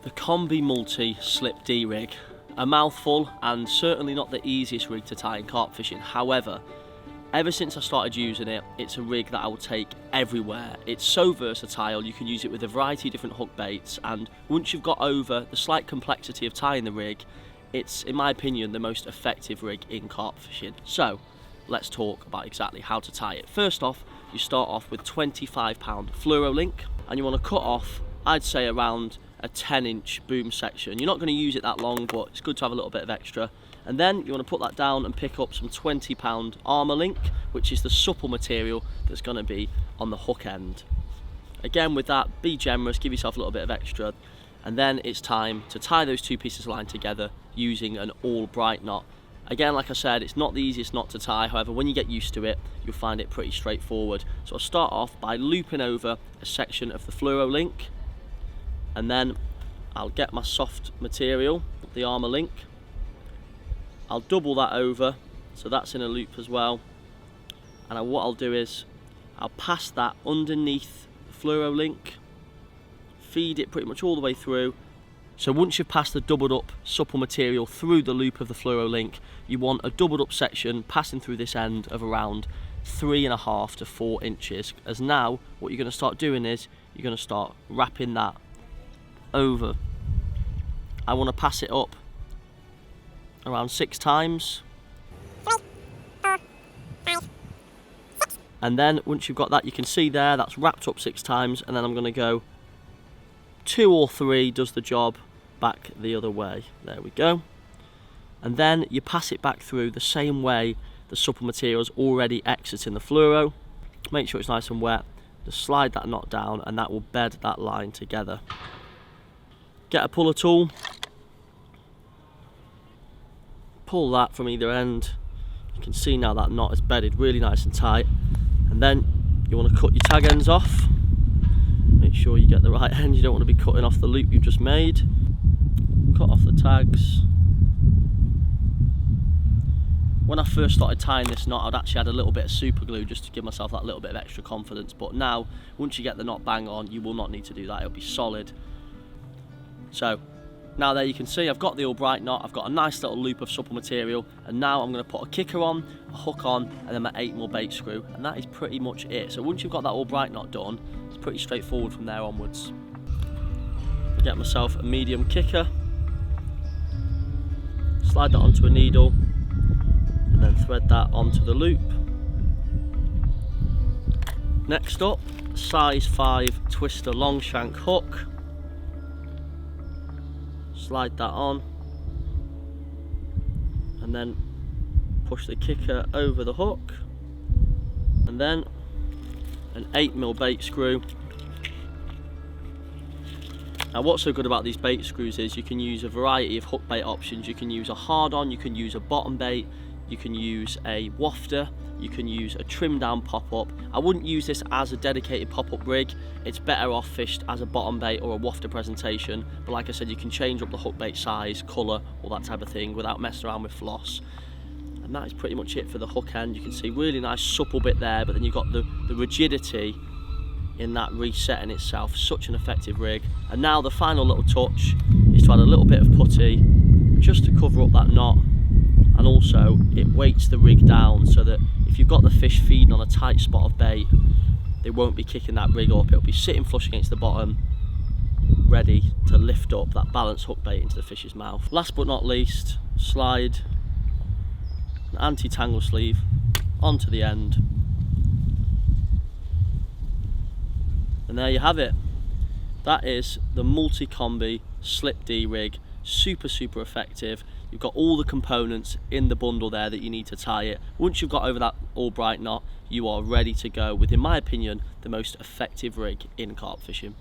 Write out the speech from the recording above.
The Combi-Multi Slip D Rig. A mouthful and certainly not the easiest rig to tie in carp fishing. However, ever since I started using it, it's a rig that I will take everywhere. It's so versatile, you can use it with a variety of different hook baits, and once you've got over the slight complexity of tying the rig, it's, in my opinion, the most effective rig in carp fishing. So, let's talk about exactly how to tie it. First off, you start off with 25 pound fluoro link, and you want to cut off, I'd say around a 10-inch boom section. You're not going to use it that long, but it's good to have a little bit of extra. And then you want to put that down and pick up some 20 pound armour link, which is the supple material that's going to be on the hook end. Again, with that, be generous, give yourself a little bit of extra, and then it's time to tie those two pieces of line together using an all bright knot. Again, like I said, it's not the easiest knot to tie, however when you get used to it, you'll find it pretty straightforward. So I'll start off by looping over a section of the fluoro link, and then I'll get my soft material, the armour link. I'll double that over, so that's in a loop as well. And what I'll do is, I'll pass that underneath the fluoro link, feed it pretty much all the way through. So once you've passed the doubled up supple material through the loop of the fluoro link, you want a doubled up section passing through this end of around 3.5 to 4 inches. As now, what you're going to start doing is, you're going to start wrapping that over. I want to pass it up around 6 times. And then once you've got that, you can see there, that's wrapped up 6 times, and then I'm going to go 2 or 3 does the job back the other way. There we go. And then you pass it back through the same way the supple material is already exiting the fluoro. Make sure it's nice and wet. Just slide that knot down and that will bed that line together. Get a puller tool. Pull that from either end. You can see now that knot is bedded really nice and tight. And then you want to cut your tag ends off. Make sure you get the right end, you don't want to be cutting off the loop you've just made. Cut off the tags. When I first started tying this knot, I'd actually had a little bit of super glue just to give myself that little bit of extra confidence, but now, once you get the knot bang on, you will not need to do that, it'll be solid. So, now there you can see I've got the all bright knot, I've got a nice little loop of supple material, and now I'm going to put a kicker on, a hook on, and then my 8mm bait screw, and that is pretty much it. So once you've got that all bright knot done, it's pretty straightforward from there onwards. Get myself a medium kicker, slide that onto a needle, and then thread that onto the loop. Next up, size 5 twister long shank hook. Slide that on, and then push the kicker over the hook, and then an 8mm bait screw. Now what's so good about these bait screws is you can use a variety of hook bait options. You can use a hard on, you can use a bottom bait, you can use a wafter, you can use a trim down pop-up. I wouldn't use this as a dedicated pop-up rig, it's better off fished as a bottom bait or a wafter presentation, but like I said, you can change up the hook bait size, colour, all that type of thing without messing around with floss. And that is pretty much it for the hook end. You can see really nice supple bit there, but then you've got the rigidity in that resetting itself. Such an effective rig. And now the final little touch is to add a little bit of putty just to cover up that knot, and also it weights the rig down so that if you've got the fish feeding on a tight spot of bait, they won't be kicking that rig up, it'll be sitting flush against the bottom, ready to lift up that balanced hook bait into the fish's mouth. Last but not least, slide an anti-tangle sleeve onto the end. And there you have it. That is the Multi-Combi Slip D Rig. Super effective. You've got all the components in the bundle there that you need to tie it. Once you've got over that all bright knot, you are ready to go with, in my opinion, the most effective rig in carp fishing.